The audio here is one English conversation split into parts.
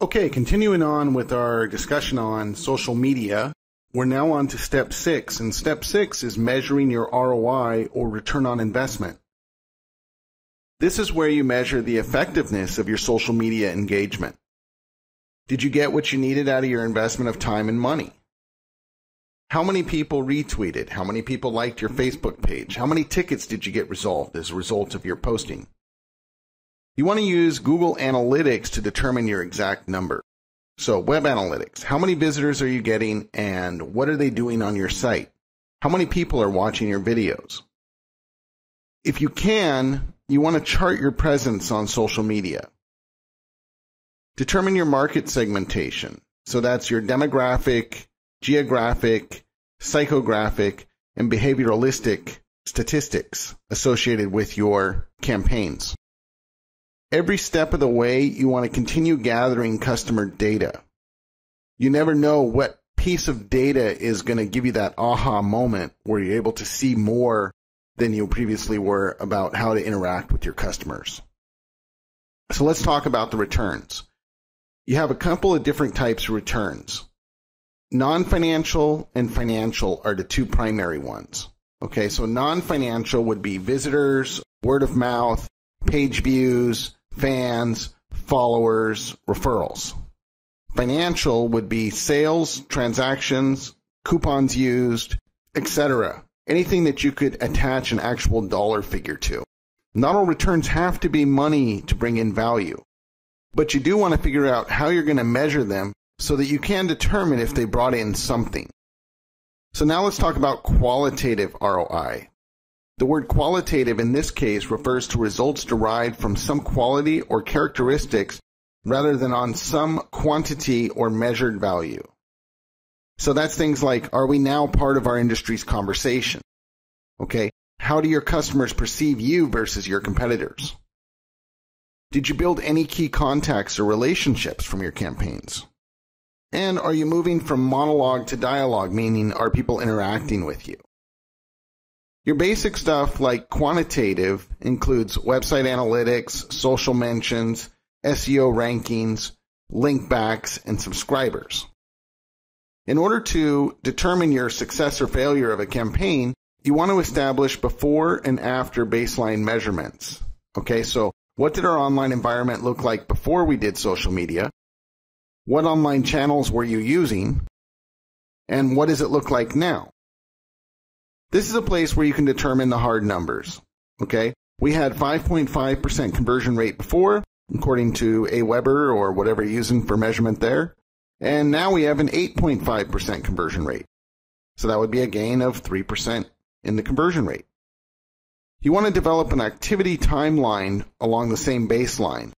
Okay, continuing on with our discussion on social media, we're now on to step 6, and step 6 is measuring your ROI or return on investment. This is where you measure the effectiveness of your social media engagement. Did you get what you needed out of your investment of time and money? How many people retweeted? How many people liked your Facebook page? How many tickets did you get resolved as a result of your posting? You want to use Google Analytics to determine your exact number. So web analytics, how many visitors are you getting and what are they doing on your site? How many people are watching your videos? If you can, you want to chart your presence on social media. Determine your market segmentation. So that's your demographic, geographic, psychographic, and behavioralistic statistics associated with your campaigns. Every step of the way, you want to continue gathering customer data. You never know what piece of data is going to give you that aha moment where you're able to see more than you previously were about how to interact with your customers. So let's talk about the returns. You have a couple of different types of returns. Non-financial and financial are the two primary ones. Okay, so non-financial would be visitors, word of mouth, page views, fans, followers, referrals. Financial would be sales, transactions, coupons used, etc. Anything that you could attach an actual dollar figure to. Not all returns have to be money to bring in value, but you do want to figure out how you're going to measure them so that you can determine if they brought in something. So now let's talk about qualitative ROI. The word qualitative in this case refers to results derived from some quality or characteristics rather than on some quantity or measured value. So that's things like, are we now part of our industry's conversation? Okay, how do your customers perceive you versus your competitors? Did you build any key contacts or relationships from your campaigns? And are you moving from monologue to dialogue, meaning are people interacting with you? Your basic stuff like quantitative includes website analytics, social mentions, SEO rankings, link backs, and subscribers. In order to determine your success or failure of a campaign, you want to establish before and after baseline measurements. Okay, so what did our online environment look like before we did social media? What online channels were you using? And what does it look like now? This is a place where you can determine the hard numbers. Okay, we had 5.5% conversion rate before, according to Aweber or whatever you're using for measurement there. And now we have an 8.5% conversion rate. So that would be a gain of 3% in the conversion rate. You want to develop an activity timeline along the same baseline.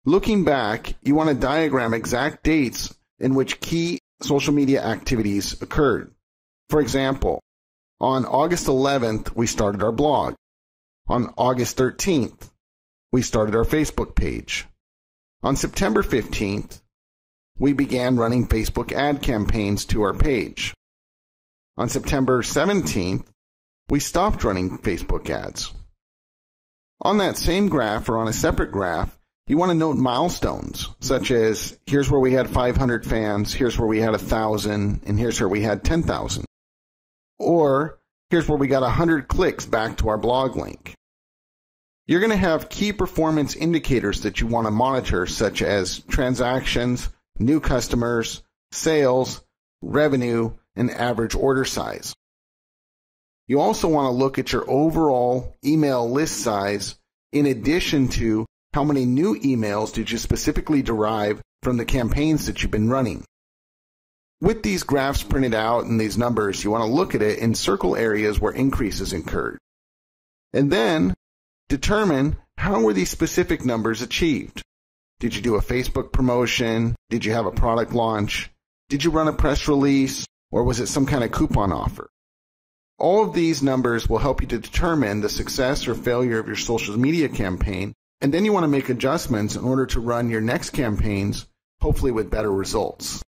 Looking back, you want to diagram exact dates in which key social media activities occurred. For example, on August 11th, we started our blog. On August 13th, we started our Facebook page. On September 15th, we began running Facebook ad campaigns to our page. On September 17th, we stopped running Facebook ads. On that same graph or on a separate graph, you want to note milestones, such as here's where we had 500 fans, here's where we had 1,000, and here's where we had 10,000. Or here's where we got 100 clicks back to our blog link. You're going to have key performance indicators that you want to monitor, such as transactions, new customers, sales, revenue, and average order size. You also want to look at your overall email list size in addition to how many new emails did you specifically derive from the campaigns that you've been running. With these graphs printed out and these numbers, you want to look at it and circle areas where increases occurred. And then determine how were these specific numbers achieved. Did you do a Facebook promotion? Did you have a product launch? Did you run a press release? Or was it some kind of coupon offer? All of these numbers will help you to determine the success or failure of your social media campaign, and then you want to make adjustments in order to run your next campaigns, hopefully with better results.